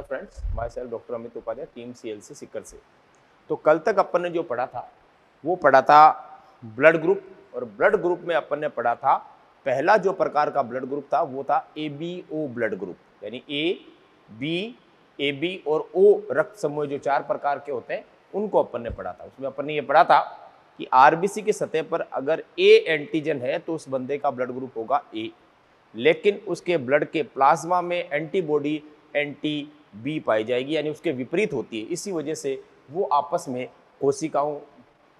Friends, myself doctor Amit Upadhyay, team CLC Sikar से। तो कल तक अपन ने जो पढ़ा था वो पढ़ा था ब्लड ग्रुप, और ब्लड ग्रुप में अपन ने पढ़ा था पहला जो प्रकार का ब्लड ग्रुप था वो था ABO ब्लड ग्रुप, यानी A, B, AB और O रक्त समूह जो 4 प्रकार के होते हैं उनको अपन ने पढ़ा था। उसमें अपन ने ये पढ़ा था कि RBC की सतह पर अगर A एंटीजन है तो उस बंदे का ब्लड ग्रुप होगा A, लेकिन उसके ब्लड के प्लाज्मा में एंटीबॉडी एंटी-B पाई जाएगी, यानी उसके विपरीत होती है। इसी वजह से वो आपस में कोशिकाओं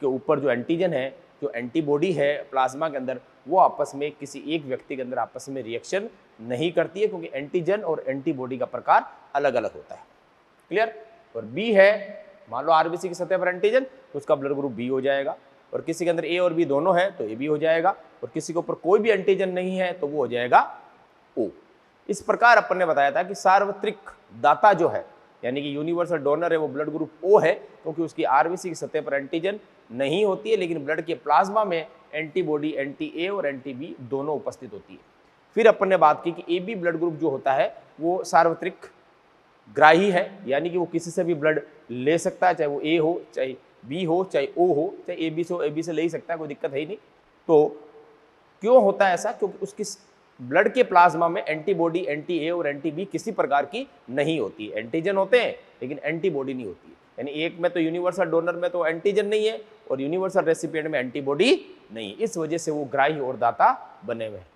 के ऊपर जो एंटीजन है, जो एंटीबॉडी है प्लाज्मा के अंदर, वो आपस में किसी एक व्यक्ति के अंदर आपस में रिएक्शन नहीं करती है, क्योंकि एंटीजन और एंटीबॉडी का प्रकार अलग अलग होता है। क्लियर? और B है, मान लो RBC की सतह पर एंटीजन, तो उसका ब्लड ग्रुप B हो जाएगा, और किसी के अंदर A और B दोनों है तो AB हो जाएगा, और किसी के ऊपर कोई भी एंटीजन नहीं है तो वो हो जाएगा O। इस प्रकार अपन ने बताया था कि सार्वत्रिक दाता जो है, यानी कि यूनिवर्सल डोनर है, वो ब्लड ग्रुप O है, क्योंकि उसकी RBC की सतह पर एंटीजन नहीं होती है, लेकिन ब्लड के प्लाज्मा में एंटीबॉडी एंटी-A और एंटी-B दोनों उपस्थित होती है। फिर अपन ने बात की कि AB ब्लड ग्रुप जो होता है वो सार्वत्रिक ग्राही है, यानी कि वो किसी से भी ब्लड ले सकता है, चाहे वो A हो, चाहे B हो, चाहे O हो, चाहे AB से हो, AB से ले ही सकता है, कोई दिक्कत है ही नहीं। तो क्यों होता है ऐसा? क्योंकि उसकी ब्लड के प्लाज्मा में एंटीबॉडी एंटी-A और एंटी-B किसी प्रकार की नहीं होती है। एंटीजन होते हैं लेकिन एंटीबॉडी नहीं होती है, यानी एक में तो यूनिवर्सल डोनर में तो एंटीजन नहीं है और यूनिवर्सल रेसिपिएंट में एंटीबॉडी नहीं, इस वजह से वो ग्राही और दाता बने हुए हैं।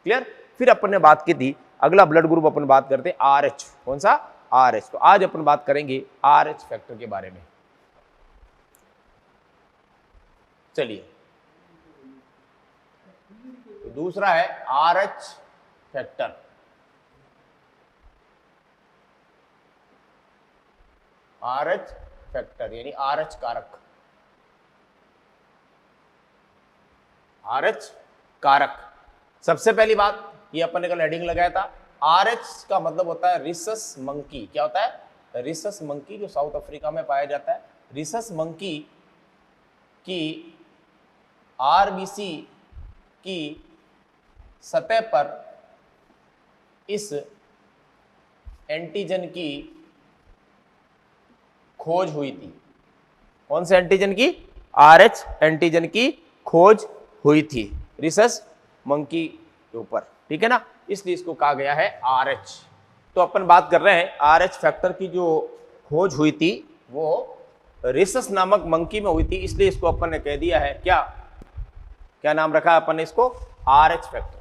क्लियर? फिर अपन ने बात की थी, अगला ब्लड ग्रुप अपन बात करते हैं RH। कौन सा? RH। तो आज अपन बात करेंगे RH फैक्टर के बारे में। चलिए, तो दूसरा है RH फैक्टर। RH फैक्टर यानी RH कारक। RH कारक, सबसे पहली बात ये अपन ने कल हेडिंग लगाया था, RH का मतलब होता है रिसस मंकी। क्या होता है? रिसस मंकी, जो साउथ अफ्रीका में पाया जाता है। रिसस मंकी की RBC की सतह पर इस एंटीजन की खोज हुई थी। कौन से एंटीजन की? RH एंटीजन की खोज हुई थी रिसस मंकी के ऊपर, ठीक है ना, इसलिए इसको कहा गया है RH। तो अपन बात कर रहे हैं RH फैक्टर की जो खोज हुई थी वो रिसस नामक मंकी में हुई थी, इसलिए इसको अपन ने कह दिया है क्या, क्या नाम रखा अपन ने इसको? RH factor.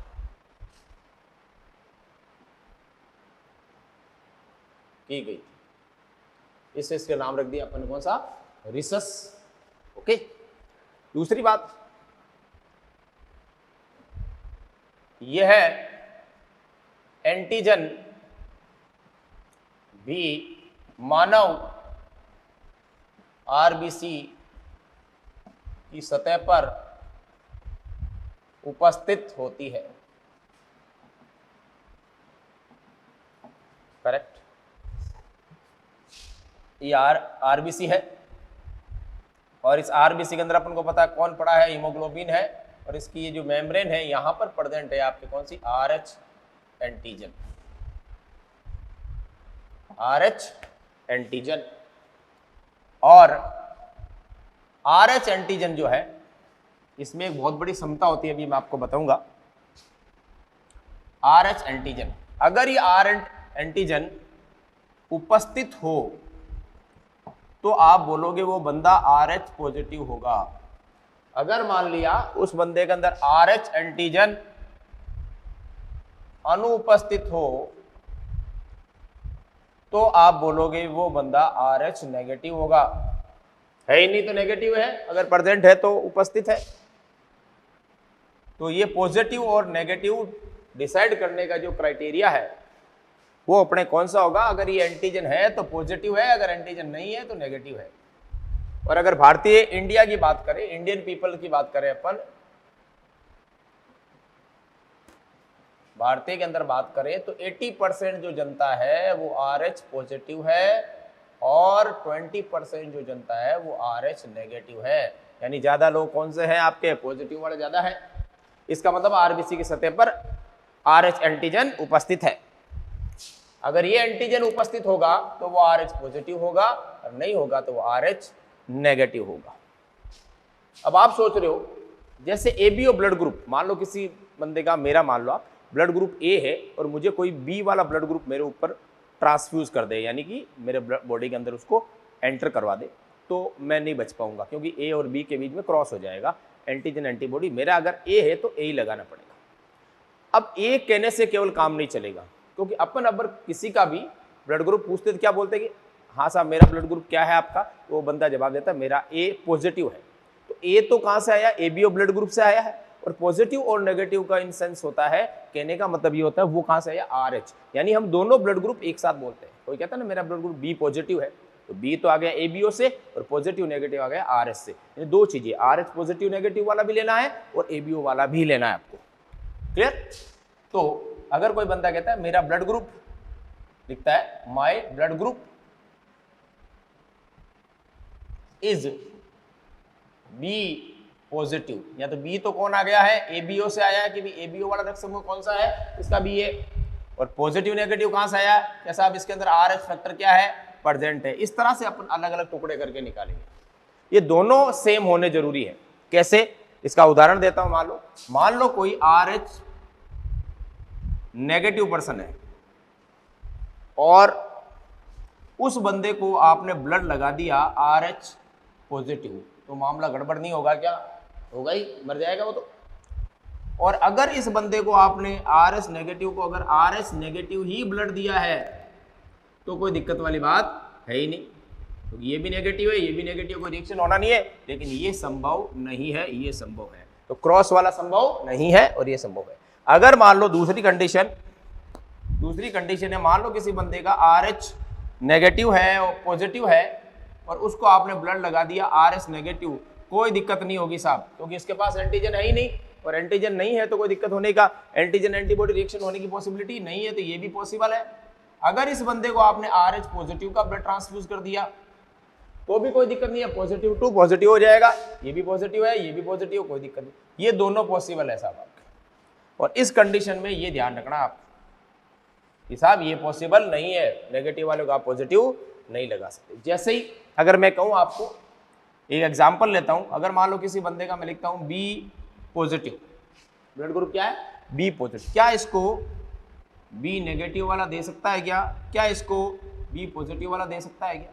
की गई, इससे इसका नाम रख दिया अपन ने, कौन सा? रिसस। ओके। दूसरी बात यह है, एंटीजन भी मानव RBC की सतह पर उपस्थित होती है। करेक्ट? ये RBC है, और इस RBC के अंदर अपन को पता है कौन पड़ा है? हीमोग्लोबिन है, और इसकी ये जो मेम्ब्रेन है यहां पर प्रेजेंट है आपके कौन सी? RH antigen. RH एंटीजन, और RH एंटीजन जो है इसमें एक बहुत बड़ी क्षमता होती है, अभी मैं आपको बताऊंगा। RH एंटीजन, अगर ये RH एंटीजन उपस्थित हो तो आप बोलोगे वो बंदा RH पॉजिटिव होगा। अगर मान लिया उस बंदे के अंदर RH एंटीजन अनुपस्थित हो तो आप बोलोगे वो बंदा RH नेगेटिव होगा। है ही नहीं तो नेगेटिव है, अगर प्रेजेंट है तो उपस्थित है। तो ये पॉजिटिव और नेगेटिव डिसाइड करने का जो क्राइटेरिया है वो अपने कौन सा होगा? अगर ये एंटीजन है तो पॉजिटिव है, अगर एंटीजन नहीं है तो नेगेटिव है। और अगर भारतीय इंडिया की बात करें, इंडियन पीपल की बात करें अपन, भारतीय के अंदर बात करें तो 80% जो जनता है वो RH पॉजिटिव है, और 20% जो जनता है वो RH नेगेटिव है। यानी ज्यादा लोग कौन से हैं आपके? पॉजिटिव वाले ज्यादा है। इसका मतलब RBC की सतह पर RH एंटीजन उपस्थित है। अगर ये एंटीजन उपस्थित होगा तो वो RH पॉजिटिव होगा, और नहीं होगा तो वो RH नेगेटिव होगा। अब आप सोच रहे हो जैसे ABO ब्लड ग्रुप, मान लो किसी बंदे का, मेरा मान लो आप ब्लड ग्रुप A है और मुझे कोई B वाला ब्लड ग्रुप मेरे ऊपर ट्रांसफ्यूज कर दे, यानी कि मेरे बॉडी के अंदर उसको एंटर करवा दे, तो मैं नहीं बच पाऊंगा क्योंकि A और B के बीच में क्रॉस हो जाएगा एंटीजन एंटीबॉडी। मेरा अगर A है तो A ही लगाना पड़ेगा। अब A कहने से केवल काम नहीं चलेगा, क्योंकि अपन अगर किसी का भी ब्लड ग्रुप पूछते तो क्या बोलते हैं कि हाँ साहब मेरा ब्लड ग्रुप क्या है आपका, तो वो बंदा जवाब देता है मेरा A पॉजिटिव है। तो A तो कहाँ से आया, ABO ब्लड ग्रुप से आया है, और पॉजिटिव और नेगेटिव का इन सेंस होता है, कहने का मतलब ये होता है वो कहाँ से आया, RH, यानी हम दोनों ब्लड ग्रुप एक साथ बोलते हैं। कोई कहता है ना मेरा ब्लड ग्रुप B पॉजिटिव है, तो B तो आ गया ABO से और पॉजिटिव नेगेटिव आ गया RH से। ये दो चीजें, RH पॉजिटिव नेगेटिव वाला भी लेना है और ABO वाला भी लेना है आपको। क्लियर? तो अगर कोई बंदा कहता है मेरा ब्लड ग्रुप, लिखता है my blood group is B positive, या तो B तो कौन आ गया है, ABO से आया है कि भी ABO वाला रक्त समूह कौन सा है, इसका B है। और पॉजिटिव नेगेटिव कहां से आया, क्या साहब इसके अंदर RH फैक्टर क्या है, प्रेजेंट है। इस तरह से अपन अलग अलग टुकड़े करके निकालेंगे। ये दोनों सेम होने जरूरी है। कैसे, इसका उदाहरण देता हूं। मान लो कोई RH नेगेटिव पर्सन है और उस बंदे को आपने ब्लड लगा दिया RH पॉजिटिव, तो मामला गड़बड़ नहीं होगा क्या, होगा ही, मर जाएगा वो तो। और अगर इस बंदे को आपने RH नेगेटिव को अगर RH नेगेटिव ही ब्लड दिया है तो कोई दिक्कत वाली बात है ही नहीं, तो ये भी नेगेटिव है, ये भी नेगेटिव, कोई रिएक्शन होना नहीं है। लेकिन ये संभव नहीं है, ये संभव है। तो क्रॉस वाला संभव नहीं है और ये संभव है। अगर मान लो दूसरी कंडीशन है, मान लो किसी बंदे का RH नेगेटिव है और पॉजिटिव है और उसको आपने ब्लड लगा दिया RH नेगेटिव, कोई दिक्कत नहीं होगी साहब, क्योंकि इसके पास एंटीजन है ही नहीं, और एंटीजन नहीं है तो कोई दिक्कत होने का, एंटीजन एंटीबॉडी रिएक्शन होने की पॉसिबिलिटी नहीं है, तो ये भी पॉसिबल है। अगर इस बंदे को आपने RH पॉजिटिव का ब्लड ट्रांसफ्यूज कर दिया तो भी कोई दिक्कत नहीं है, पॉजिटिव टू पॉजिटिव हो जाएगा, ये भी पॉजिटिव है, ये भी पॉजिटिव, कोई दिक्कत नहीं, ये दोनों पॉसिबल है साहब आपके। और इस कंडीशन में ये ध्यान रखना आप कि साहब ये पॉसिबल नहीं है, नेगेटिव वाले को आप पॉजिटिव नहीं लगा सकते। जैसे ही अगर मैं कहूं आपको एक एग्जांपल लेता हूं, अगर मान लो किसी बंदे का मैं लिखता हूं B पॉजिटिव, ब्लड ग्रुप क्या है, B पॉजिटिव, क्या इसको B नेगेटिव वाला दे सकता है क्या इसको B पॉजिटिव वाला दे सकता है क्या?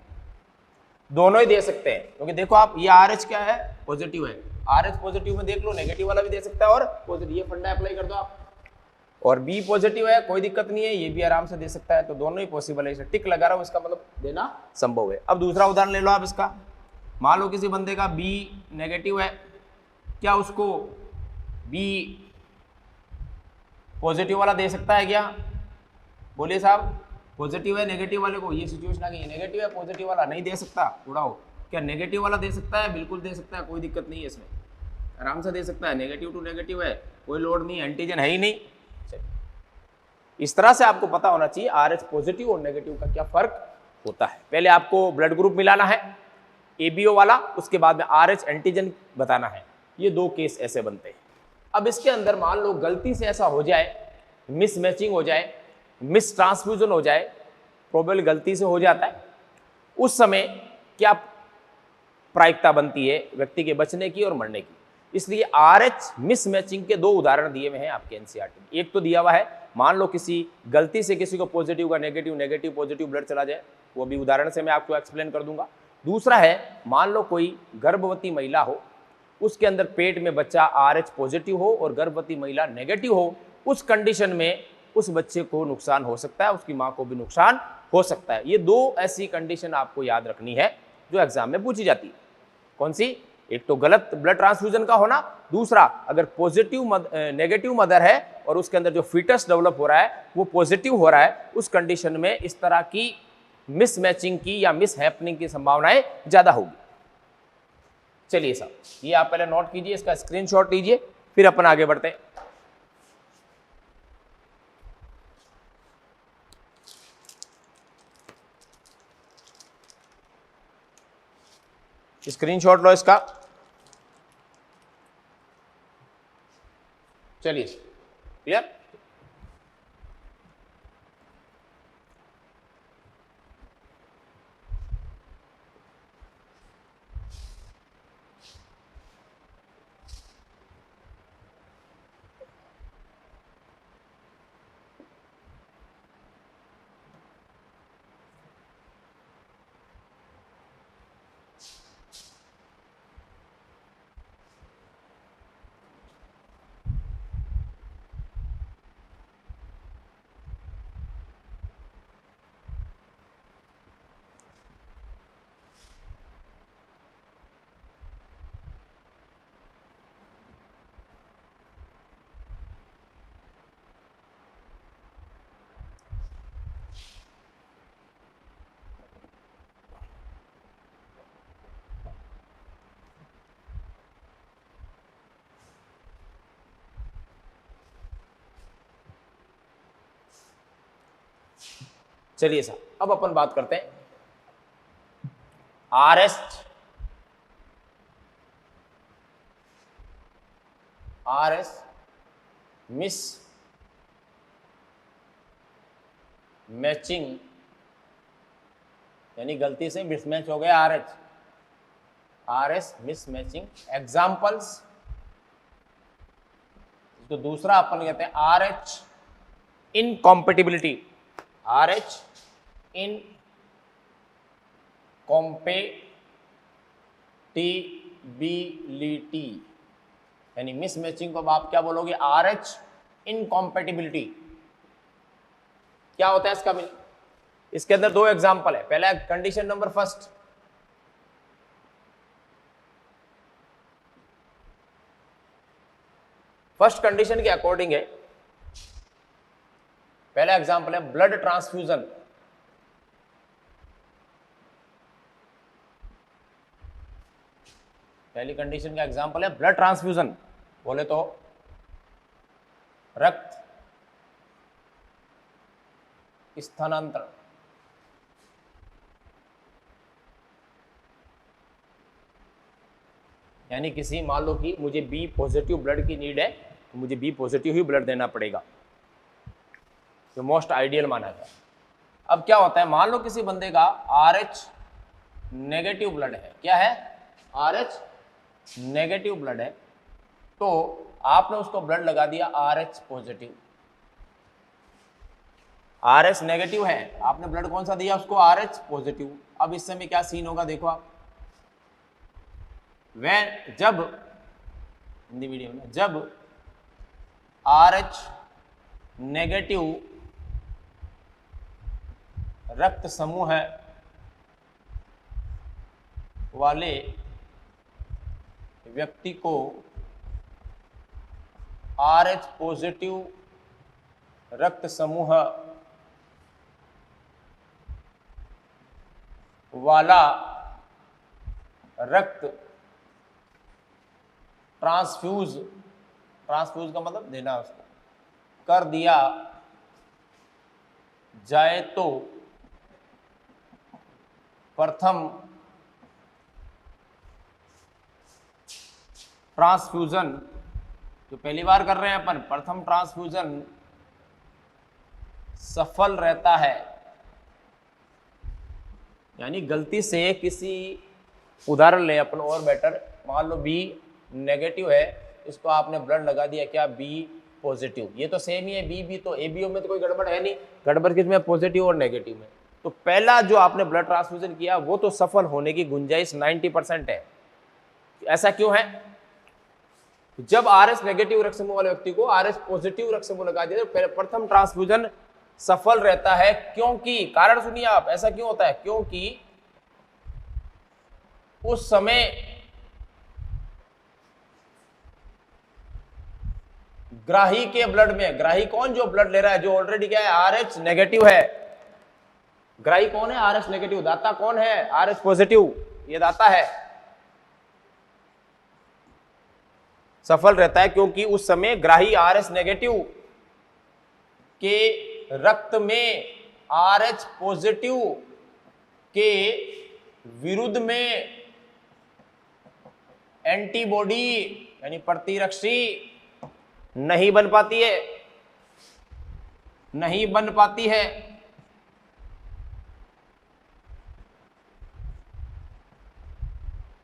दोनों ही दे सकते हैं, क्योंकि देखो आप ये RH क्या है, पॉजिटिव है, RH पॉजिटिव में देख लो नेगेटिव वाला भी दे सकता है और पॉजिटिव, ये फंडा अप्लाई कर दो आप। और B पॉजिटिव है, कोई दिक्कत नहीं है, ये भी आराम से दे सकता है, तो दोनों ही पॉसिबल है। इसे टिक लगा रहा हूं, इसका मतलब देना संभव है। अब दूसरा उदाहरण ले लो आप इसका, मान लो किसी बंदे का B नेगेटिव है, क्या उसको B पॉजिटिव वाला दे सकता है क्या? बोलिए साहब, पॉजिटिव है नेगेटिव वाले को, ये सिचुएशन आ गई, नेगेटिव है पॉजिटिव वाला नहीं दे सकता, उड़ाओ। क्या नेगेटिव वाला दे सकता है? बिल्कुल दे सकता है, कोई दिक्कत नहीं है इसमें, आराम से दे सकता है, नेगेटिव टू नेगेटिव है, कोई लोड नहीं, एंटीजन है ही नहीं। इस तरह से आपको पता होना चाहिए RH पॉजिटिव और नेगेटिव का क्या फर्क होता है। पहले आपको ब्लड ग्रुप मिलाना है ABO वाला, उसके बाद में RH एंटीजन बताना है। ये दो केस ऐसे बनते हैं। अब इसके अंदर मान लो गलती से ऐसा हो जाए, मिस मैचिंग हो जाए, मिस ट्रांसफ्यूजन हो जाए, प्रोबेबल गलती से हो जाता है, उस समय क्या प्रायिकता बनती है व्यक्ति के बचने की और मरने की। इसलिए RH मिस मैचिंग के दो उदाहरण दिए हुए हैं आपके NCERT में। एक तो दिया हुआ है, मान लो किसी गलती से किसी को पॉजिटिव का नेगेटिव, नेगेटिव पॉजिटिव ब्लड चला जाए, वो भी उदाहरण से मैं आपको एक्सप्लेन कर दूंगा। दूसरा है, मान लो कोई गर्भवती महिला हो, उसके अंदर पेट में बच्चा RH पॉजिटिव हो और गर्भवती महिला नेगेटिव हो, उस कंडीशन में उस बच्चे को नुकसान हो सकता है, उसकी माँ को भी नुकसान हो सकता है। ये दो ऐसी कंडीशन आपको याद रखनी है जो एग्जाम में पूछी जाती है। कौन सी? एक तो गलत ब्लड ट्रांसफ्यूजन का होना, दूसरा अगर पॉजिटिव नेगेटिव मदर है और उसके अंदर जो फीटस डेवलप हो रहा है वो पॉजिटिव हो रहा है, उस कंडीशन में इस तरह की मिस मैचिंग की या मिस हैपनिंग की संभावनाएं ज्यादा होगी। चलिए साहब, ये आप पहले नोट कीजिए, इसका स्क्रीनशॉट लीजिए, फिर अपन आगे बढ़ते हैं। स्क्रीनशॉट लो इसका। चलिए क्लियर। चलिए साहब, अब अपन बात करते हैं आरएस मिस मैचिंग, यानी गलती से मिसमैच हो गया आरएस मिस मैचिंग। एग्जाम्पल्स, तो दूसरा अपन कहते हैं आरएच इनकॉम्पेटिबिलिटी, आरएच इनकॉम्पेटिबिलिटी, यानी मिसमैचिंग को आप क्या बोलोगे, आरएच इनकॉम्पेटिबिलिटी। क्या होता है इसका मीनिंग? इसके अंदर दो एग्जाम्पल है। पहला कंडीशन नंबर फर्स्ट, कंडीशन के अकॉर्डिंग है। पहला एग्जाम्पल है ब्लड ट्रांसफ्यूजन। पहली कंडीशन का एग्जाम्पल है ब्लड ट्रांसफ्यूजन, बोले तो रक्त स्थानांतरण। यानी किसी, मान लो कि मुझे बी पॉजिटिव ब्लड की नीड है, तो मुझे बी पॉजिटिव ही ब्लड देना पड़ेगा, जो मोस्ट आइडियल माना गया। अब क्या होता है, मान लो किसी बंदे का आरएच नेगेटिव ब्लड है, क्या है, आरएच नेगेटिव ब्लड है, तो आपने उसको ब्लड लगा दिया आरएच पॉजिटिव। आरएच नेगेटिव है, आपने ब्लड कौन सा दिया उसको, आरएच पॉजिटिव। अब इस समय क्या सीन होगा देखो आप, जब हिंदी मीडियम में, जब आरएच नेगेटिव रक्त समूह वाले व्यक्ति को आरएच पॉजिटिव रक्त समूह वाला रक्त ट्रांसफ्यूज का मतलब देना उसको, कर दिया जाए तो प्रथम ट्रांसफ्यूजन, जो पहली बार कर रहे हैं अपन, प्रथम ट्रांसफ्यूजन सफल रहता है। यानी गलती से किसी, उदाहरण ले अपन और बेटर, मान लो बी नेगेटिव है, इसको आपने ब्लड लगा दिया क्या, बी पॉजिटिव। ये तो सेम ही है, बी तो एबीओ में तो कोई गड़बड़ है नहीं, गड़बड़ किसमें, पॉजिटिव और नेगेटिव में। तो पहला जो आपने ब्लड ट्रांसफ्यूजन किया वो तो सफल होने की गुंजाइश 90% है। ऐसा क्यों है, जब आरएस नेगेटिव रक्त समूह वाले व्यक्ति को आरएस पॉजिटिव रक्त समूह लगा दिया तो प्रथम ट्रांसफ्यूजन सफल रहता है, क्योंकि, कारण सुनिए आप, ऐसा क्यों होता है, क्योंकि उस समय ग्राही के ब्लड में, ग्राही कौन, जो ब्लड ले रहा है, जो ऑलरेडी क्या है, आरएच नेगेटिव है। ग्राही कौन है, आरएच नेगेटिव। दाता कौन है, आरएच पॉजिटिव, ये दाता है। सफल रहता है क्योंकि उस समय ग्राही आरएच नेगेटिव के रक्त में आरएच पॉजिटिव के विरुद्ध में एंटीबॉडी यानी प्रतिरक्षी नहीं बन पाती है,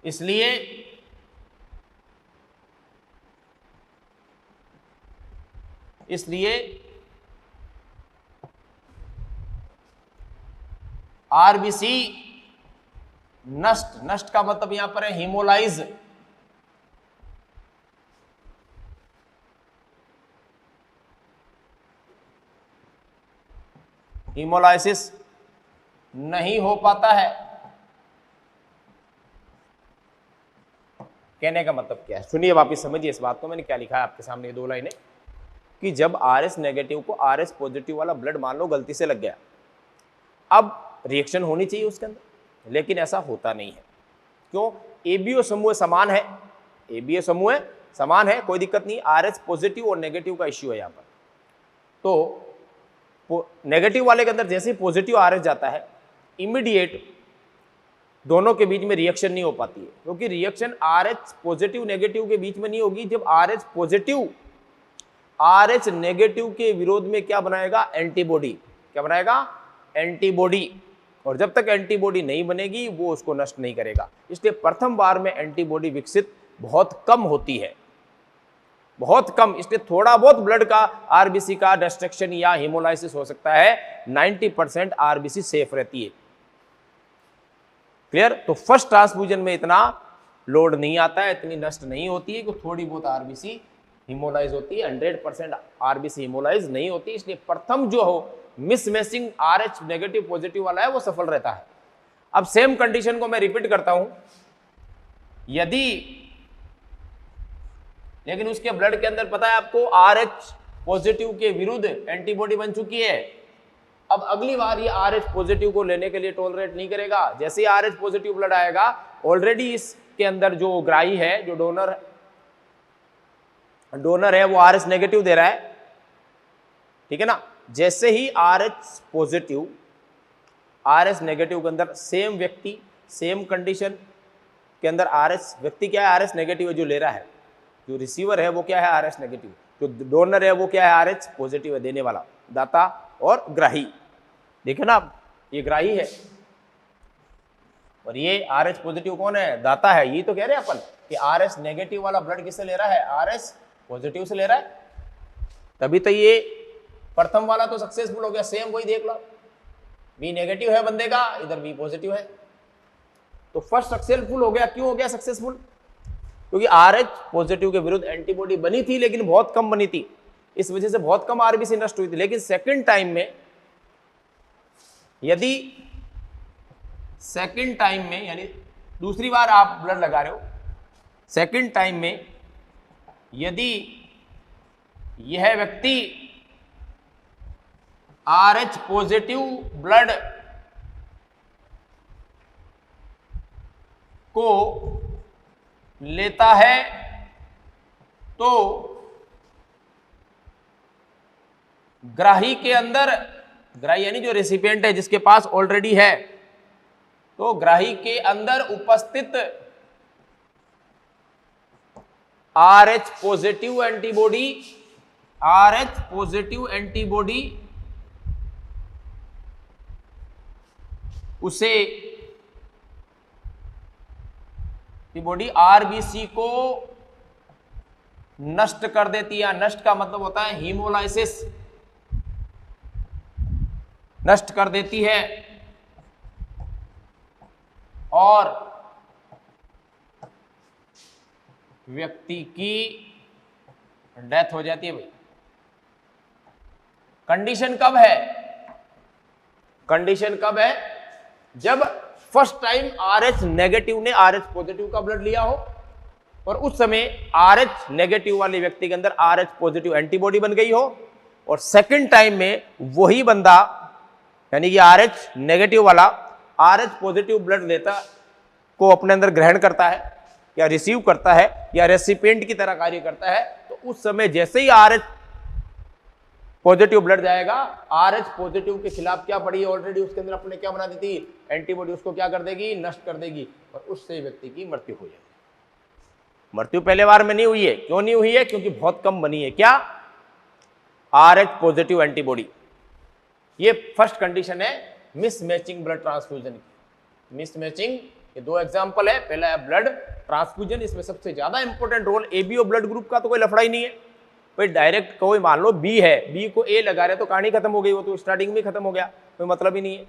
इसलिए आरबीसी नष्ट का मतलब यहां पर है हीमोलाइज, हीमोलाइसिस नहीं हो पाता है। कहने का मतलब क्या है, सुनिए वापिस समझिए इस बात को, मैंने क्या लिखा है आपके सामने, दो लाइनें, कि जब आरएस नेगेटिव को आरएस पॉजिटिव वाला ब्लड मान लो गलती से लग गया, अब रिएक्शन होनी चाहिए उसके अंदर, लेकिन ऐसा होता नहीं है। क्यों, एबीओ समूह समान है, एबीओ समूह समान है, कोई दिक्कत नहीं, आरएच पॉजिटिव और नेगेटिव का इश्यू है यहां पर। तो नेगेटिव वाले के अंदर जैसे ही पॉजिटिव आरएच जाता है, इमीडिएट दोनों के बीच में रिएक्शन नहीं हो पाती है, क्योंकि रिएक्शन आरएच पॉजिटिव नेगेटिव के बीच में नहीं होगी। जब आरएच पॉजिटिव आरएच नेगेटिव के विरोध में क्या बनाएगा? एंटीबॉडी। क्या बनाएगा? एंटीबॉडी। और जब तक एंटीबॉडी नहीं बनेगी वो उसको नष्ट नहीं करेगा। इसलिए प्रथम बार में एंटीबॉडी विकसित बहुत कम होती है, बहुत कम। इसलिए थोड़ा बहुत ब्लड का आरबीसी का डिस्ट्रक्शन या हीमोलाइसिस हो सकता है, 90% आरबीसी सेफ रहती है। क्लियर? तो फर्स्ट ट्रांसफ्यूजन में इतना लोड नहीं आता है, इतनी नष्ट नहीं होती है कि थोड़ी बहुत आरबीसी हीमोलाइज होती है। 100% आरबीसी हीमोलाइज नहीं होती। इसलिए प्रथम जो हो मिसमैचिंग आरएच नेगेटिव पॉजिटिव वाला है वो सफल रहता है। अब सेम कंडीशन को मैं रिपीट करता हूं, यदि लेकिन उसके ब्लड के अंदर पता है आपको आरएच पॉजिटिव के विरुद्ध एंटीबॉडी बन चुकी है। अब अगली बार ये आरएच पॉजिटिव को लेने के लिए टॉलरेट नहीं करेगा। जैसे ही आरएच पॉजिटिव ब्लड आएगा, ऑलरेडी इसके अंदर जो ग्राही है, जो डोनर है, वो आरएच नेगेटिव दे रहा है, ठीक है ना। जैसे ही आरएच पॉजिटिव आरएच नेगेटिव के अंदर सेम व्यक्ति सेम कंडीशन के अंदर आरएच व्यक्ति क्या है? आरएच नेगेटिव है जो ले रहा है। जो रिसीवर है वो क्या है? RH negative. जो डोनर है वो क्या है? आरएच पॉजिटिव है, देने वाला, दाता और ग्राही। देखे ना आप, ये ग्राही है और ये आरएच पॉजिटिव कौन है? दाता है। ये तो कह रहे हैं अपन कि आरएच नेगेटिव वाला ब्लड किससे ले रहा है? आरएच पॉजिटिव से ले रहा है। तभी तो ये प्रथम वाला तो सक्सेसफुल हो गया। सेम वही देख लो, बी नेगेटिव है बंदे का, इधर बी पॉजिटिव है, तो फर्स्ट सक्सेसफुल हो गया। क्यों हो गया सक्सेसफुल? क्योंकि आरएच पॉजिटिव के विरुद्ध एंटीबॉडी बनी थी, लेकिन बहुत कम बनी थी, इस वजह से बहुत कम आरबीसी नष्ट हुई थी। लेकिन सेकंड टाइम में, यदि सेकंड टाइम में यानी दूसरी बार आप ब्लड लगा रहे हो, सेकंड टाइम में यदि यह व्यक्ति आरएच पॉजिटिव ब्लड को लेता है तो ग्राही के अंदर, ग्राही यानी जो रेसिपिएंट है जिसके पास ऑलरेडी है, तो ग्राही के अंदर उपस्थित RH positive antibody, RH positive antibody उसे बॉडी आरबीसी को नष्ट कर देती है। नष्ट का मतलब होता है हीमोलाइसिस, नष्ट कर देती है और व्यक्ति की डेथ हो जाती है। भाई कंडीशन कब है? कंडीशन कब है? जब फर्स्ट टाइम आरएच नेगेटिव ने आरएच पॉजिटिव का ब्लड लिया हो और उस समय आरएच नेगेटिव वाले व्यक्ति के अंदर आरएच पॉजिटिव एंटीबॉडी बन गई हो, और सेकंड टाइम में वही बंदा यानी कि आरएच नेगेटिव वाला आरएच पॉजिटिव ब्लड लेता को अपने अंदर ग्रहण करता है या रिसीव करता है या रेसिपिएंट की तरह कार्य करता है, तो उस समय जैसे ही आरएच पॉजिटिव ब्लड जाएगा, आरएच पॉजिटिव के खिलाफ क्या पड़ी है ऑलरेडी उसके अंदर अपने क्या बना दी थी? एंटीबॉडी। उसको क्या कर देगी? नष्ट कर देगी, और उससे व्यक्ति की मृत्यु हो जाएगी। मृत्यु पहले बार में नहीं हुई है। क्यों नहीं हुई है? क्योंकि बहुत कम बनी है। क्या? RH positive antibody. ये फर्स्ट कंडीशन है मिसमैचिंग ब्लड ट्रांसफ्यूजन की। मिसमैचिंग ये दो एग्जांपल है। पहला है ब्लड ट्रांसफ्यूजन, इसमें सबसे ज्यादा important role ABO blood group का तो कोई लफड़ा ही नहीं है भाई। डायरेक्ट कोई मान लो बी है, बी को ए लगा रहे तो कहानी खत्म हो गई, वो तो स्टार्टिंग में खत्म हो गया, कोई मतलब ही नहीं है,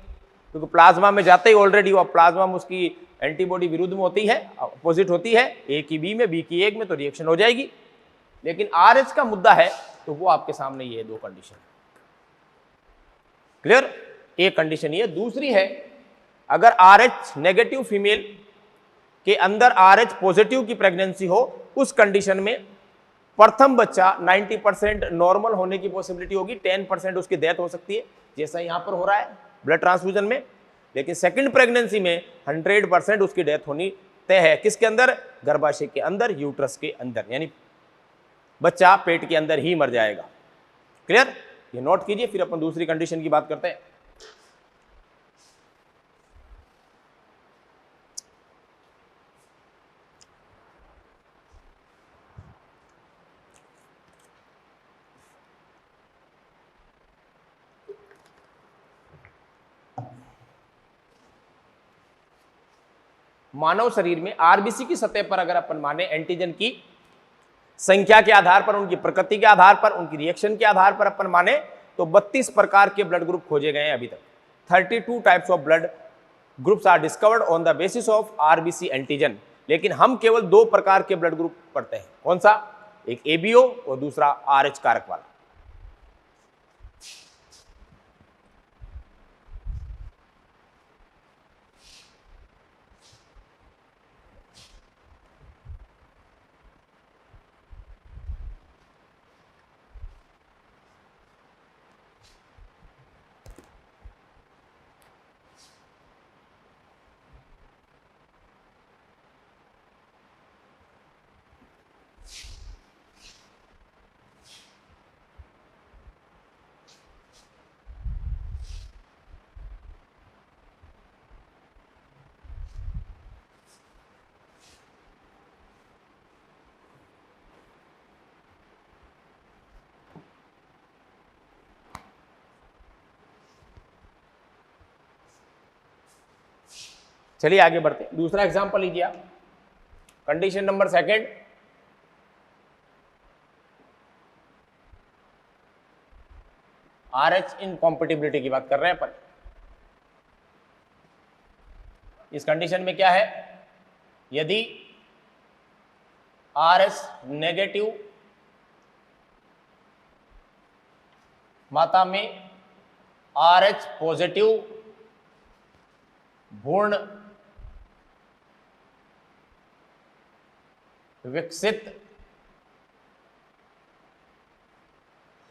क्योंकि प्लाज्मा में जाते ही ऑलरेडी वो प्लाज्मा में उसकी एंटीबॉडी विरुद्ध में होती है, अपोजिट होती है, ए की बी में, बी की एक में, तो रिएक्शन हो जाएगी। लेकिन आरएच का मुद्दा है तो वो आपके सामने ये दो कंडीशन। क्लियर? एक कंडीशन ये। दूसरी है, अगर आरएच नेगेटिव फीमेल के अंदर आरएच पॉजिटिव की प्रेगनेंसी हो, उस कंडीशन में प्रथम बच्चा 90% नॉर्मल होने की पॉसिबिलिटी होगी, 10% उसकी डेथ हो सकती है, जैसा यहां पर हो रहा है ब्लड ट्रांसफ्यूजन में। लेकिन सेकंड प्रेगनेंसी में 100% उसकी डेथ होनी तय है। किसके अंदर? गर्भाशय के अंदर, यूट्रस के अंदर, यानी बच्चा पेट के अंदर ही मर जाएगा। क्लियर? ये नोट कीजिए, फिर अपन दूसरी कंडीशन की बात करते हैं। मानव शरीर में आरबीसी की सतह पर अगर अपन माने एंटीजन की संख्या के आधार पर, उनकी प्रकृति के आधार पर, उनकी रिएक्शन के आधार पर अपन माने तो 32 प्रकार के ब्लड ग्रुप खोजे गए हैं अभी तक। 32 types of blood groups are discovered on the basis of RBC antigen. लेकिन हम केवल 2 प्रकार के ब्लड ग्रुप पढ़ते हैं। कौन सा? एक एबीओ और दूसरा आरएच कारक वाला। चलिए आगे बढ़ते हैं। दूसरा एग्जांपल लीजिए आप, कंडीशन नंबर 2, आरएच इनकॉम्पेटिबिलिटी की बात कर रहे हैं अपन। इस कंडीशन में क्या है? यदि आरएच नेगेटिव माता में आरएच पॉजिटिव भ्रूण विकसित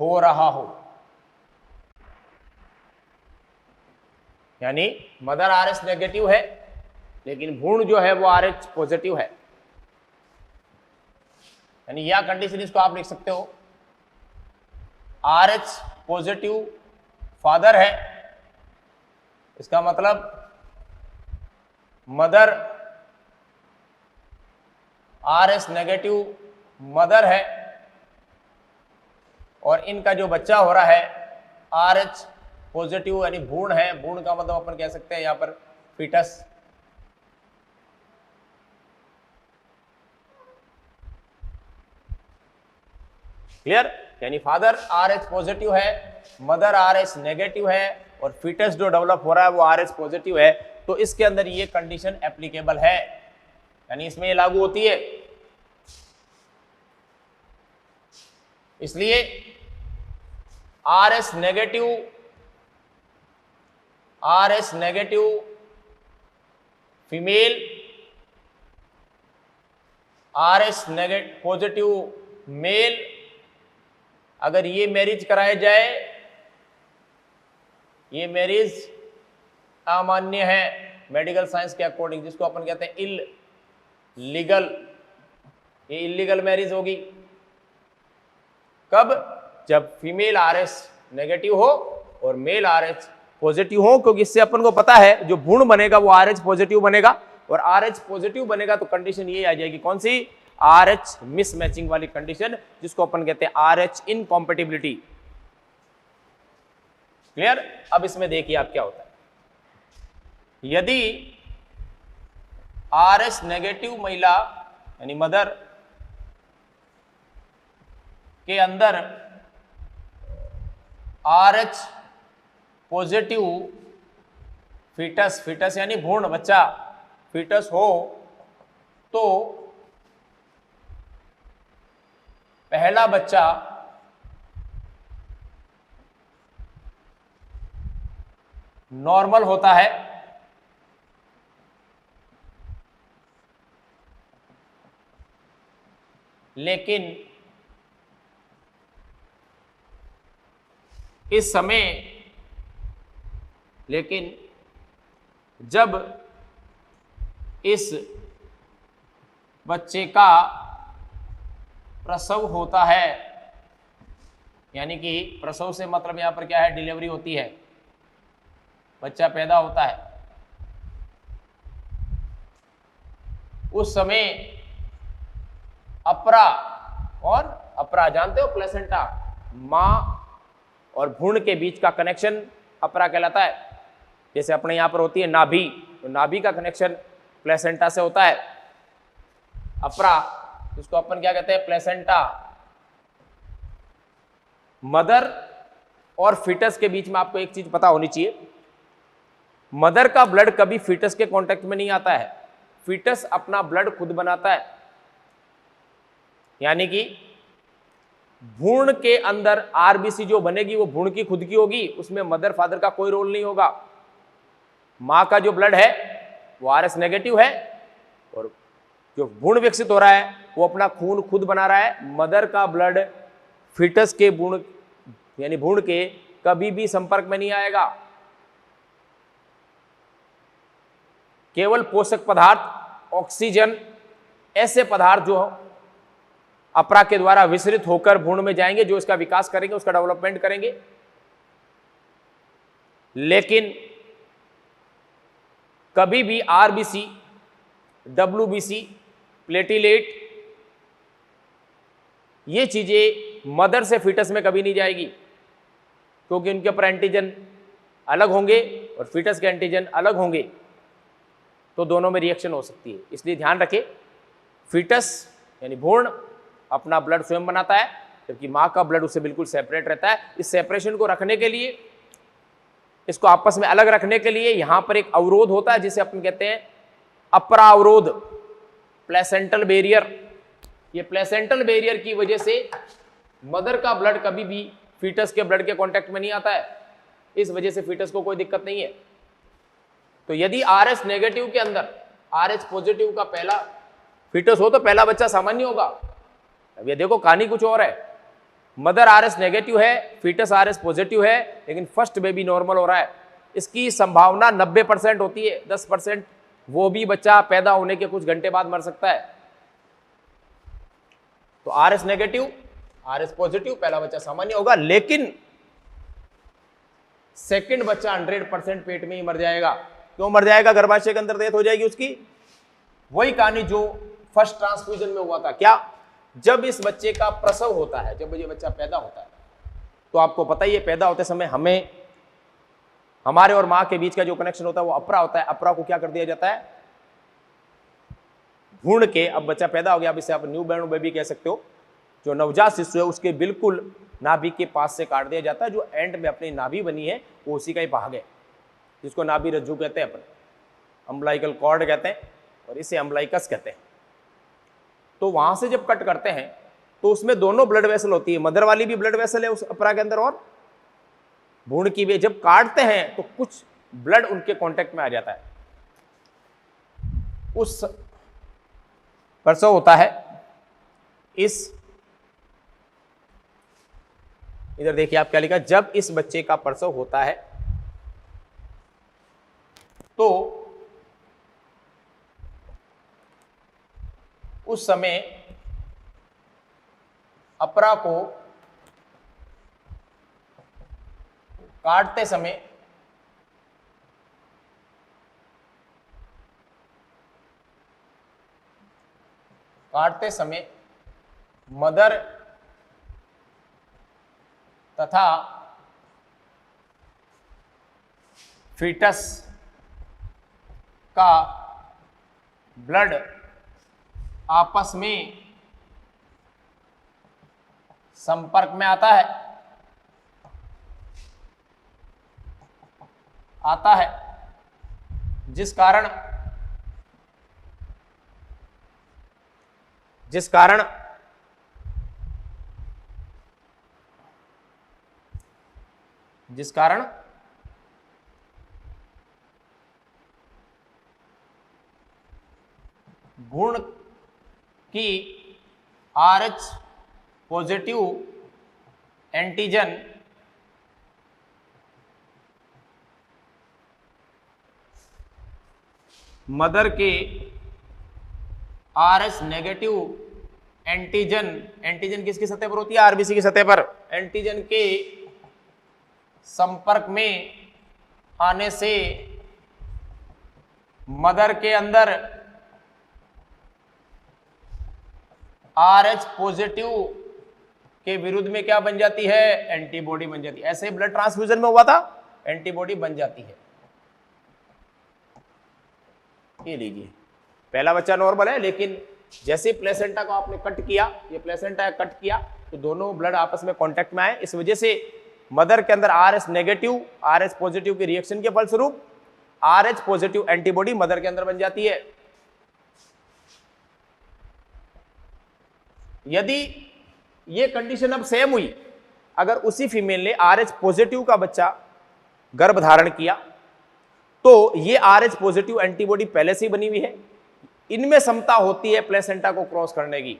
हो रहा हो, यानी मदर आरएच नेगेटिव है लेकिन भ्रूण जो है वो आरएच पॉजिटिव है, यानी यह कंडीशन इसको आप लिख सकते हो आरएच पॉजिटिव फादर है, इसका मतलब मदर आरएच नेगेटिव मदर है, और इनका जो बच्चा हो रहा है आरएच पॉजिटिव यानी भ्रूण है। भ्रूण का मतलब अपन कह सकते हैं यहां पर फीटस। क्लियर? यानी फादर आरएच पॉजिटिव है, मदर आरएच नेगेटिव है, और फीटस जो डेवलप हो रहा है वो आरएच पॉजिटिव है। तो इसके अंदर ये कंडीशन एप्लीकेबल है, यानी इसमें ये लागू होती है। इसलिए Rh negative female, Rh negative positive male, अगर ये मैरिज कराया जाए, ये मैरिज अमान्य है मेडिकल साइंस के अकॉर्डिंग, जिसको अपन कहते हैं इल्लीगल। ये इल्लीगल मैरिज होगी कब? जब फीमेल आरएच नेगेटिव हो और मेल आरएच पॉजिटिव हो, क्योंकि इससे अपन को पता है जो भ्रूण बनेगा वो आरएच पॉजिटिव बनेगा, और आरएच पॉजिटिव बनेगा तो कंडीशन ये आ जाएगी कौन सी? आरएच मिसमैचिंग वाली कंडीशन, जिसको अपन कहते हैं आरएच इनकॉम्पेटिबिलिटी। क्लियर? अब इसमें देखिए आप क्या होता है। यदि आरएच नेगेटिव महिला यानी मदर के अंदर आरएच पॉजिटिव फीटस यानी भ्रूण बच्चा फीटस हो, तो पहला बच्चा नॉर्मल होता है, लेकिन इस समय जब इस बच्चे का प्रसव होता है यानी कि प्रसव से मतलब यहाँ पर क्या है, डिलीवरी होती है, बच्चा पैदा होता है, उस समय अपरा और अपरा जानते हो प्लेसेंटा, माँ और भ्रूण के बीच का कनेक्शन अपरा कहलाता है। जैसे अपने यहाँ पर होती है नाभि, तो नाभि का कनेक्शन प्लेसेंटा से होता है। अपरा, इसको अपन क्या कहते हैं, प्लेसेंटा। मदर और फीटस के बीच में आपको एक चीज पता होनी चाहिए, मदर का ब्लड कभी फीटस के कांटेक्ट में नहीं आता है, फीटस अपना ब्लड खुद बनाता है। यानी कि भ्रूण के अंदर आरबीसी जो बनेगी वो भ्रूण की खुद की होगी, उसमें मदर फादर का कोई रोल नहीं होगा। मां का जो ब्लड है वो आरएस नेगेटिव है और जो भ्रूण विकसित हो रहा है वो अपना खून खुद बना रहा है। मदर का ब्लड फीटस के भ्रूण यानी भ्रूण के कभी भी संपर्क में नहीं आएगा। केवल पोषक पदार्थ, ऑक्सीजन, ऐसे पदार्थ जो अपरा के द्वारा विसरित होकर भ्रूण में जाएंगे, जो इसका विकास करेंगे, उसका डेवलपमेंट करेंगे। लेकिन कभी भी आरबीसी, डब्ल्यूबीसी, प्लेटिलेट, ये चीजें मदर से फीटस में कभी नहीं जाएगी, क्योंकि उनके ऊपर एंटीजन अलग होंगे और फीटस के एंटीजन अलग होंगे, तो दोनों में रिएक्शन हो सकती है। इसलिए ध्यान रखें, फीटस यानी भ्रूण अपना ब्लड स्वयं बनाता है, जबकि माँ का ब्लड उससे बिल्कुल सेपरेट रहता है। इस सेपरेशन को रखने के लिए, इसको आपस में अलग रखने के लिए यहां पर एक अवरोध होता है, जिसे अपन कहते हैं अपरा अवरोध, प्लेसेंटल बैरियर। ये प्लेसेंटल बैरियर की वजह से मदर का ब्लड कभी भी फीटस के ब्लड के कांटेक्ट में नहीं आता है, इस वजह से फीटस को कोई दिक्कत नहीं है। तो यदि आरएस नेगेटिव के अंदर आरएच पॉजिटिव का पहला फीटस हो तो पहला बच्चा सामान्य होगा। अब ये देखो कहानी कुछ और है, मदर आरएस नेगेटिव है, फीटस आरएस पॉजिटिव है, लेकिन फर्स्ट बेबी नॉर्मल हो रहा है। इसकी संभावना 90% होती है, 10% वो भी बच्चा पैदा होने के कुछ घंटे बाद मर सकता है। तो आरएस नेगेटिव, आरएस पॉजिटिव, पहला बच्चा सामान्य होगा, लेकिन सेकंड बच्चा 100% पेट में ही मर जाएगा। क्यों मर जाएगा? गर्भाशय के अंदर डेथ हो जाएगी उसकी। वही कहानी जो फर्स्ट ट्रांसफ्यूजन में हुआ था। क्या? जब इस बच्चे का प्रसव होता है, जब ये बच्चा पैदा होता है, तो आपको पता ही है पैदा होते समय हमें, हमारे और मां के बीच का जो कनेक्शन होता है वो अपरा होता है। अपरा को क्या कर दिया जाता है? भ्रूण के, अब बच्चा पैदा हो गया, अब इसे आप न्यू बॉर्न बेबी कह सकते हो, जो नवजात शिशु है उसके बिल्कुल नाभि के पास से काट दिया जाता है। जो एंड में अपनी नाभि बनी है वो उसी का ही भाग है, जिसको नाभि रज्जु कहते हैं, अपन अम्बलाइकल कॉर्ड कहते हैं, और इसे अम्बलाइकस कहते हैं। तो वहां से जब कट करते हैं तो उसमें दोनों ब्लड वेसल होती है, मदर वाली भी ब्लड वेसल है उस अपरा के अंदर और भ्रूण की भी। जब काटते हैं तो कुछ ब्लड उनके कांटेक्ट में आ जाता है, उस प्रसव होता है। इस इधर देखिए आप क्या लिखा, जब इस बच्चे का प्रसव होता है तो उस समय अपरा को काटते समय मदर तथा फीटस का ब्लड आपस में संपर्क में आता है, जिस कारण भ्रूण की आरएच पॉजिटिव एंटीजन मदर के आरएच नेगेटिव एंटीजन किसकी सतह पर होती है? आरबीसी की सतह पर एंटीजन के संपर्क में आने से मदर के अंदर RH पॉजिटिव के विरुद्ध में क्या बन जाती है, एंटीबॉडी बन जाती है। ऐसे ब्लड ट्रांसफ्यूजन में हुआ था, एंटीबॉडी बन जाती है। ये लीजिए, पहला बच्चा नॉर्मल है, लेकिन जैसे प्लेसेंटा को आपने कट किया, ये प्लेसेंटा कट किया तो दोनों ब्लड आपस में कांटेक्ट में आए, इस वजह से मदर के अंदर RH नेगेटिव RH पॉजिटिव के रिएक्शन के फलस्वरूप RH पॉजिटिव एंटीबॉडी मदर के अंदर बन जाती है। यदि ये कंडीशन अब सेम हुई, अगर उसी फीमेल ने RH पॉजिटिव का बच्चा गर्भ धारण किया तो ये RH पॉजिटिव एंटीबॉडी पहले से ही बनी हुई है, इनमें क्षमता होती है प्लेसेंटा को क्रॉस करने की,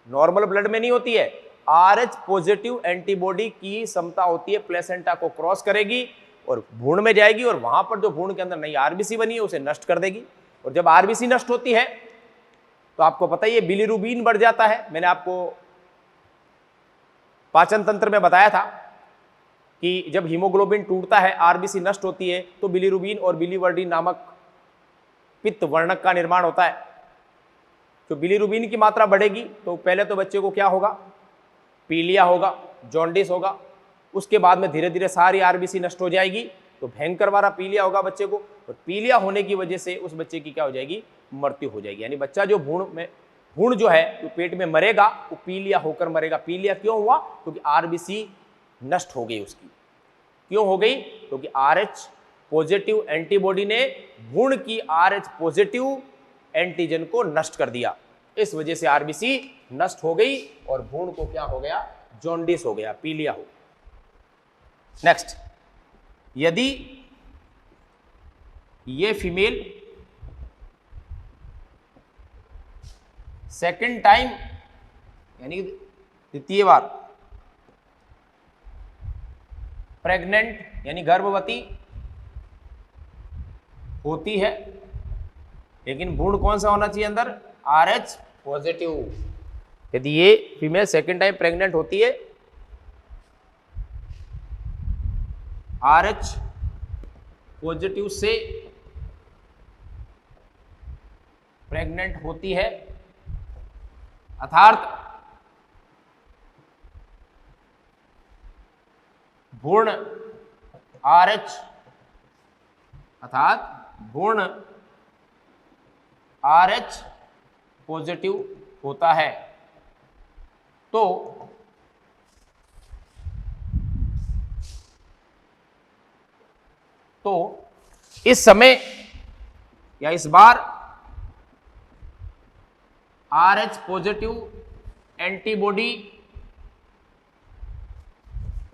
नॉर्मल ब्लड में नहीं होती है। RH पॉजिटिव एंटीबॉडी की क्षमता होती है प्लेसेंटा को क्रॉस करेगी और भ्रूण में जाएगी और वहां पर जो भ्रूण के अंदर नई RBC बनी है उसे नष्ट कर देगी। और जब RBC नष्ट होती है तो आपको पता ही है बिलीरुबिन बढ़ जाता है। मैंने आपको पाचन तंत्र में बताया था कि जब हीमोग्लोबिन टूटता है, RBC नष्ट होती है, तो बिलीरुबिन और बिलीवर्डिन नामक पित्त वर्णक का निर्माण होता है। तो बिलीरुबिन की मात्रा बढ़ेगी तो पहले तो बच्चे को क्या होगा, पीलिया होगा, जॉन्डिस होगा, उसके बाद में धीरे धीरे सारी RBC नष्ट हो जाएगी तो भयंकर वाला पीलिया होगा बच्चे को, और पीलिया होने की वजह से उस बच्चे की क्या हो जाएगी, मृत्यु हो जाएगी। यानी बच्चा जो भ्रूण जो है जो पेट में मरेगा वो पीलिया होकर मरेगा। पीलिया क्यों हुआ, क्योंकि RBC नष्ट हो गई उसकी। क्यों हो गई, क्योंकि RH पॉजिटिव एंटीबॉडी ने भ्रूण की RH पॉजिटिव एंटीजन को नष्ट कर दिया, इस वजह से RBC नष्ट हो गई और भ्रूण को क्या हो गया, जॉन्डिस हो गया, पीलिया हो गया। नेक्स्ट, यदि ये फीमेल सेकेंड टाइम यानी द्वितीय बार प्रेग्नेंट यानी गर्भवती होती है, लेकिन भ्रूण कौन सा होना चाहिए अंदर, RH पॉजिटिव। यदि ये फीमेल सेकेंड टाइम प्रेग्नेंट होती है, RH पॉजिटिव से प्रेग्नेंट होती है, अर्थात भ्रूण RH पॉजिटिव होता है, तो इस समय या इस बार RH पॉजिटिव एंटीबॉडी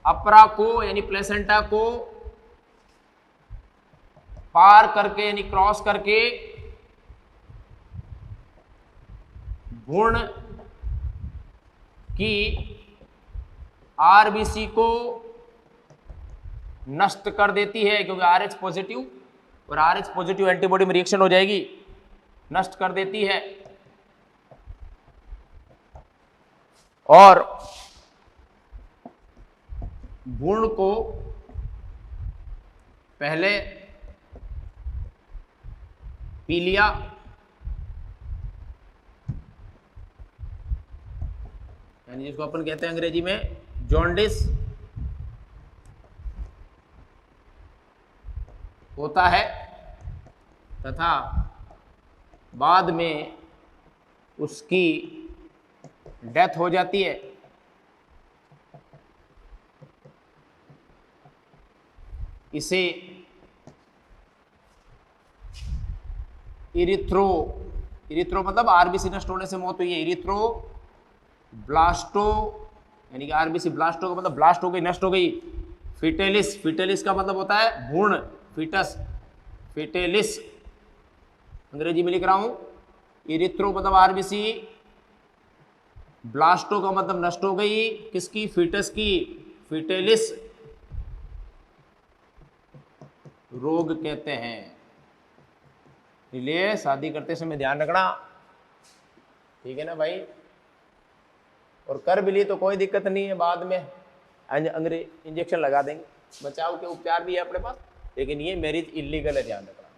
अपरा को यानी प्लेसेंटा को पार करके यानी क्रॉस करके भ्रूण की RBC को नष्ट कर देती है, क्योंकि RH पॉजिटिव और RH पॉजिटिव एंटीबॉडी में रिएक्शन हो जाएगी, नष्ट कर देती है। और भ्रूण को पहले पीलिया यानी जिसको अपन कहते हैं अंग्रेजी में जॉन्डिस होता है, तथा बाद में उसकी डेथ हो जाती है। इसे इरिथ्रो मतलब RBC नष्ट होने से मौत हुई है, इरिथ्रो ब्लास्टो यानी कि RBC ब्लास्टो का मतलब ब्लास्ट हो गई, नष्ट हो गई। फिटेलिस का मतलब होता है भ्रूण, फीटस, फिटेलिस अंग्रेजी में लिख रहा हूं। इरिथ्रो मतलब RBC, ब्लास्टो का मतलब नष्ट हो गई, किसकी, फीटस की। फिटेलिस रोग कहते हैं। इसलिए शादी करते समय ध्यान रखना, ठीक है ना भाई। और कर भी लिए तो कोई दिक्कत नहीं है बाद में, अंग्रेज इंजेक्शन लगा देंगे, बचाव के उपचार भी है अपने पास, लेकिन ये मैरिज इलीगल है, ध्यान रखना।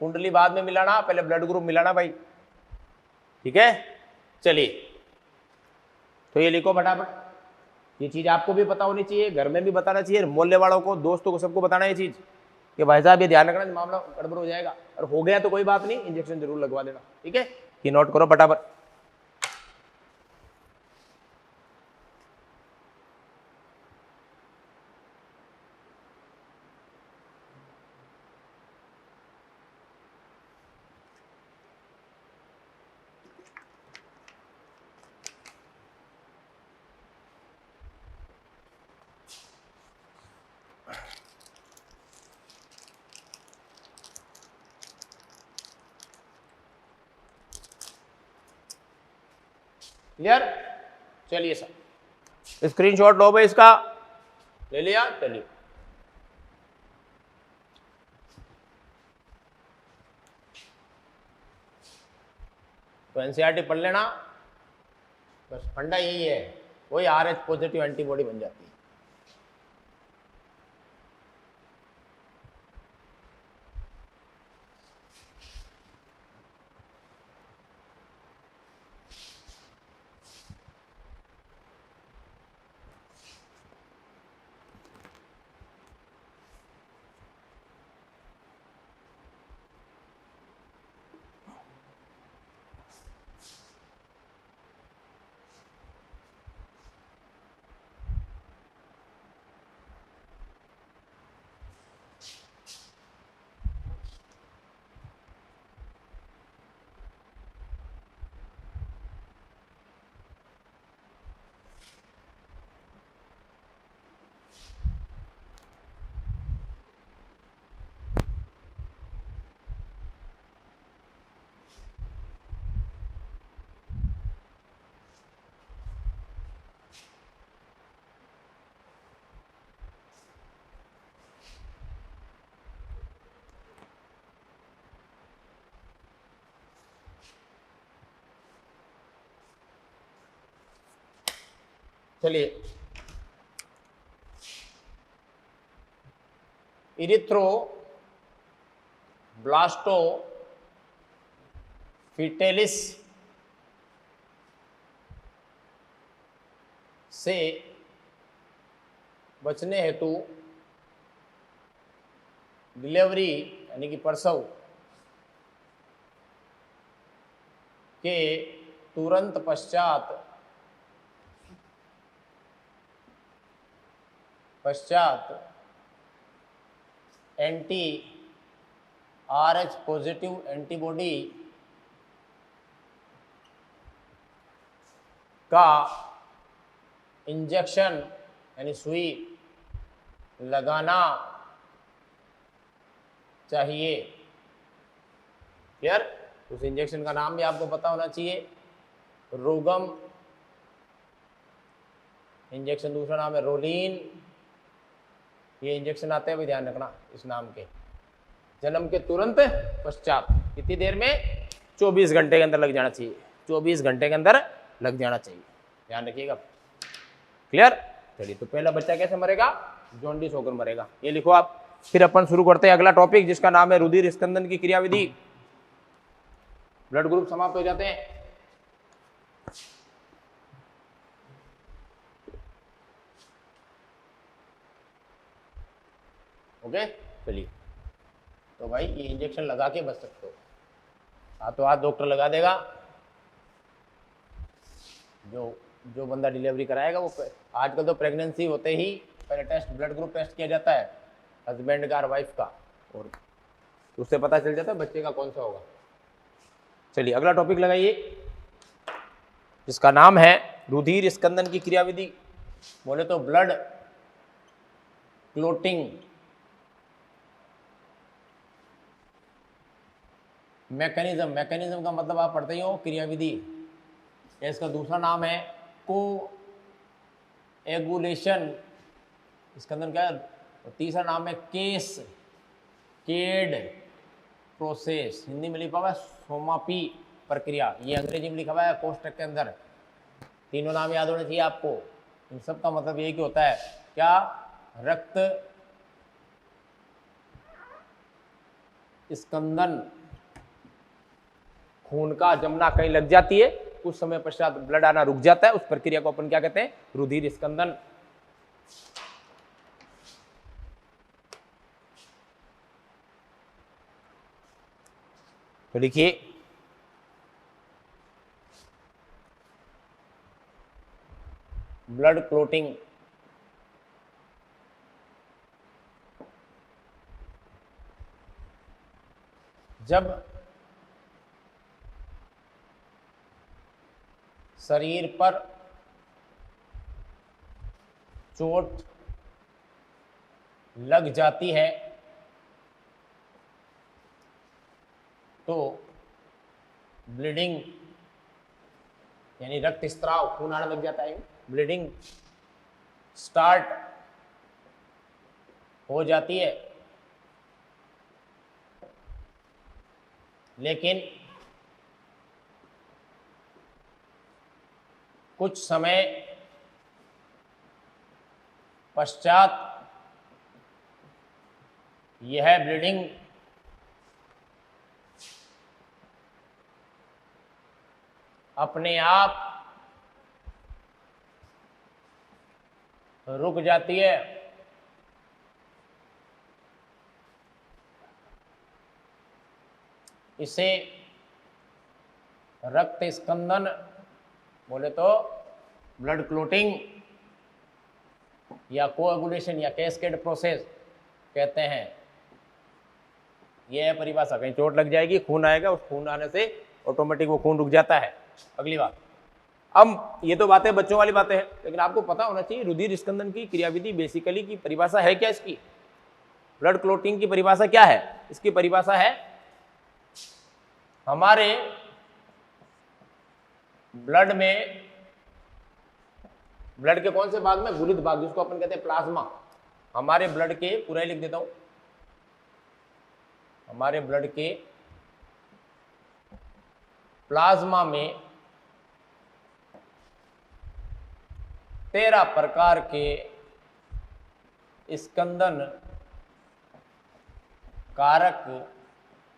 कुंडली बाद में मिलाना, पहले ब्लड ग्रुप मिलाना भाई, ठीक है। चलिए तो ये लिखो फटाफट, ये चीज आपको भी पता होनी चाहिए, घर में भी बताना चाहिए, मोहल्ले वालों को, दोस्तों को, सबको बताना ये चीज कि भाई साहब ये ध्यान रखना, मामला गड़बड़ हो जाएगा, और हो गया तो कोई बात नहीं, इंजेक्शन जरूर लगवा देना, ठीक है। ये नोट करो फटाफट। क्लियर, चलिए सर स्क्रीनशॉट लो भाई इसका, ले लिया, चलिए। तो एनसीईआरटी पढ़ लेना, बस फंडा यही है, वही RH पॉजिटिव एंटीबॉडी बन जाती है। चलिए, इरिथ्रोब्लास्टोफिटेलिस से बचने हेतु डिलीवरी यानी कि प्रसव के तुरंत पश्चात anti-RH पॉजिटिव एंटीबॉडी का इंजेक्शन यानी सुई लगाना चाहिए। क्लियर, उस इंजेक्शन का नाम भी आपको पता होना चाहिए, रोगम इंजेक्शन, दूसरा नाम है रोलिन। ये इंजेक्शन आते हैं, भी ध्यान रखना इस नाम के। जन्म के तुरंत पश्चात कितनी देर में, 24 घंटे के अंदर लग जाना चाहिए, 24 घंटे के अंदर लग जाना चाहिए, ध्यान रखिएगा। क्लियर, चलिए तो पहला बच्चा कैसे मरेगा, जॉन्डिस होकर मरेगा, ये लिखो आप। फिर अपन शुरू करते हैं अगला टॉपिक, जिसका नाम है रुधिर स्कंदन की क्रियाविधि। ब्लड ग्रुप समाप्त हो जाते हैं। ओके, चलिए तो भाई ये इंजेक्शन लगा के बच सकते हो, हाथों हाथ डॉक्टर लगा देगा। जो बंदा डिलीवरी कराएगा वो, आजकल तो प्रेगनेंसी होते ही पहले टेस्ट, ब्लड ग्रुप टेस्ट किया जाता है हस्बैंड का और वाइफ का, और उससे पता चल जाता है बच्चे का कौन सा होगा। चलिए अगला टॉपिक लगाइए, जिसका नाम है रुधिर स्कंदन की क्रियाविधि। बोले तो ब्लड क्लोटिंग मैकेनिज्म। मैकेनिज्म का मतलब आप पढ़ते ही हो, क्रियाविधि। इसका दूसरा नाम है कोएगुलेशन, इसके अंदर क्या है, तीसरा नाम है केड प्रोसेस, हिंदी में लिखा हुआ है सोमापी प्रक्रिया, ये अंग्रेजी में लिखा हुआ है कोष्टक के अंदर। तीनों नाम याद होने चाहिए आपको, इन सब का मतलब यही कि होता है क्या? रक्त स्कंदन, खून का जमना कहीं लग जाती है, कुछ समय पश्चात ब्लड आना रुक जाता है, उस प्रक्रिया को अपन क्या कहते हैं? रुधिर स्कंदन। तो लिखिए, ब्लड क्लोटिंग जब शरीर पर चोट लग जाती है तो ब्लीडिंग यानी रक्त स्त्राव, खून आने लग जाता है, ब्लीडिंग स्टार्ट हो जाती है। लेकिन कुछ समय पश्चात यह ब्लीडिंग अपने आप रुक जाती है। इसे रक्त स्कंदन बोले तो ब्लड क्लोटिंग या कोएगुलेशन या कैस्केड प्रोसेस कहते हैं। यह परिभाषा, कहीं चोट लग जाएगी, खून आएगा, उस खून आने से ऑटोमेटिक वो खून रुक जाता है। अगली बात, अब ये तो बातें बच्चों वाली बातें हैं, लेकिन आपको पता होना चाहिए रुधिर स्कंदन की क्रियाविधि बेसिकली की परिभाषा है क्या इसकी? ब्लड क्लोटिंग की परिभाषा क्या है? इसकी परिभाषा है हमारे ब्लड में, ब्लड के कौन से भाग में? गुलित भाग, जिसको अपन कहते हैं प्लाज्मा। हमारे ब्लड के, पूरा ही लिख देता हूं, हमारे ब्लड के प्लाज्मा में 13 प्रकार के स्कंदन कारक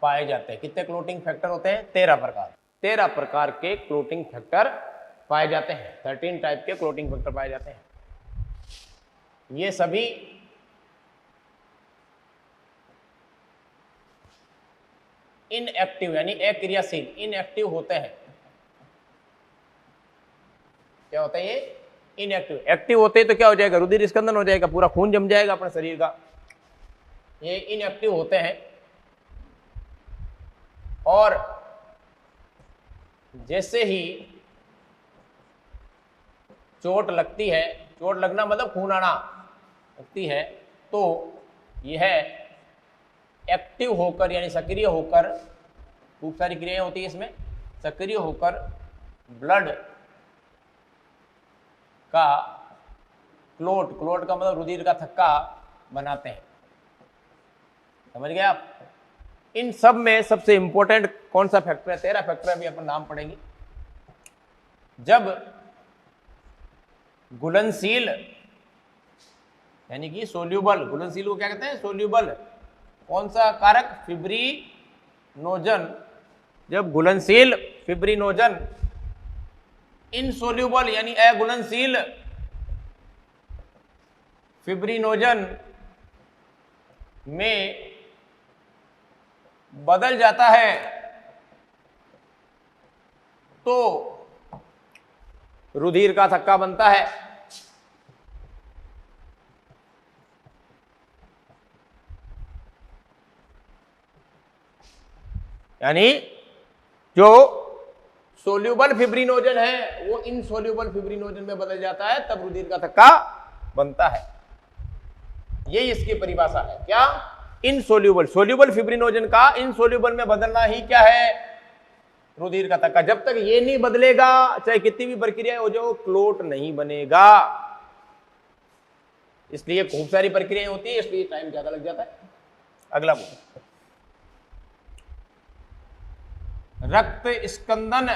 पाए जाते हैं। कितने क्लोटिंग फैक्टर होते हैं? 13 प्रकार। 13 प्रकार के क्लोटिंग फैक्टर पाए जाते हैं। 13 टाइप के क्लोटिंग फैक्टर पाए जाते हैं। ये सभी इनएक्टिव यानी अक्रियाशील, इनएक्टिव होते हैं। क्या होता है ये? इनएक्टिव। एक्टिव होते तो क्या हो जाएगा? रुधिर स्कंदन हो जाएगा, पूरा खून जम जाएगा अपने शरीर का। ये इनएक्टिव होते हैं और जैसे ही चोट लगती है, चोट लगना मतलब खून आना लगती है, तो यह एक्टिव होकर यानी सक्रिय होकर, खूब सारी क्रियाएं होती है इसमें, सक्रिय होकर ब्लड का क्लोट, क्लोट का मतलब रुधिर का थक्का बनाते हैं। समझ गए आप? इन सब में सबसे इंपॉर्टेंट कौन सा फैक्टर है? 13 फैक्टर अभी अपन नाम पढ़ेंगे। जब घुलनशील यानी कि सोल्यूबल, घुलनशील को क्या कहते हैं? सोल्यूबल। कौन सा कारक? फिब्रिनोजन। जब घुलनशील फिब्रिनोजन इनसोल्यूबल यानी अघुलनशील फिब्रिनोजन में बदल जाता है तो रुधिर का थक्का बनता है। यानी जो सोल्यूबल फिब्रिनोजन है वो इनसोल्यूबल फिब्रिनोजन में बदल जाता है, तब रुधिर का थक्का बनता है। यही इसकी परिभाषा है। क्या? इनसोल्यूबल, सोल्यूबल फिब्रिनोजन का इनसोल्यूबल में बदलना ही क्या है? रुधिर का थक्का। जब तक ये नहीं बदलेगा, चाहे कितनी भी प्रक्रिया हो जाए, क्लोट नहीं बनेगा। इसलिए खूब सारी प्रक्रियाएं होती है, इसलिए टाइम ज्यादा लग जाता है। अगला बोल, रक्त स्कंदन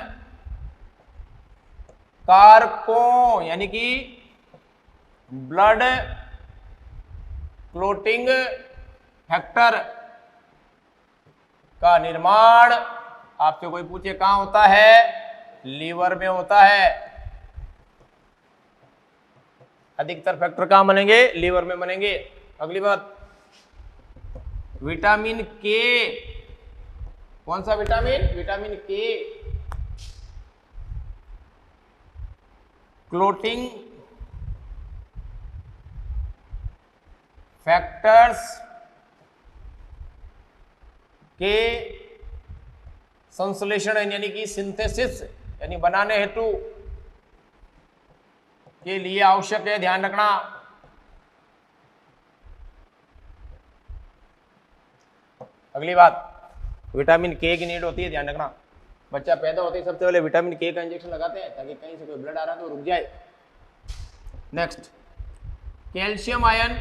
कारकों यानी कि ब्लड क्लोटिंग फैक्टर का निर्माण आपसे कोई पूछे कहां होता है, लीवर में होता है। अधिकतर फैक्टर कहां बनेंगे, लीवर में बनेंगे। अगली बात, विटामिन के, कौन सा विटामिन, विटामिन के क्लोटिंग फैक्टर्स के संश्लेषण यानी कि सिंथेसिस यानी बनाने हेतु के लिए आवश्यक है, ध्यान रखना। अगली बात, विटामिन के की नीड होती है, ध्यान रखना। बच्चा पैदा होते ही सबसे पहले विटामिन के का इंजेक्शन लगाते हैं ताकि कहीं से कोई ब्लड आ रहा है तो रुक जाए। Next, calcium ion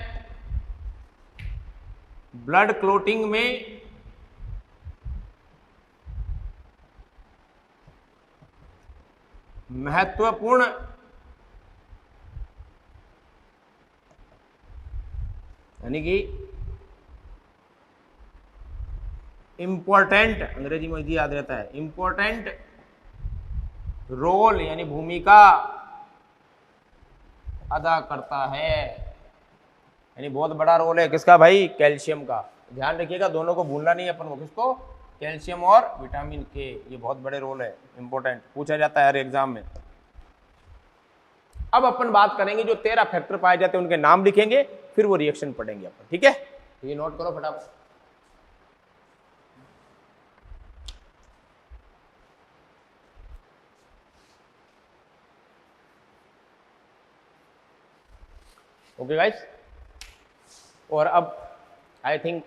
blood clotting में महत्वपूर्ण यानी कि इंपॉर्टेंट, अंग्रेजी में याद रहता है, इंपॉर्टेंट रोल यानी भूमिका अदा करता है, यानी बहुत बड़ा रोल है किसका भाई, कैल्शियम का। ध्यान रखिएगा, दोनों को भूलना नहीं है अपन को, किसको, कैल्शियम और विटामिन के, ये बहुत बड़े रोल है, इंपॉर्टेंट, पूछा जाता है हर एग्जाम में। अब अपन बात करेंगे जो 13 फैक्टर पाए जाते हैं उनके नाम लिखेंगे, फिर वो रिएक्शन पढ़ेंगे अपन, ठीक है। ये नोट करो फटाफट। ओके गाइस, और अब आई थिंक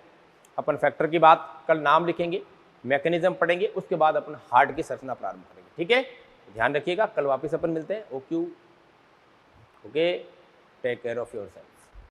अपन फैक्टर की बात, कल नाम लिखेंगे, मैकेनिज्म पढ़ेंगे, उसके बाद अपन हार्ट की संरचना प्रारंभ करेंगे, ठीक है। ध्यान रखिएगा, कल वापस अपन मिलते हैं। Okay, take care of yourself.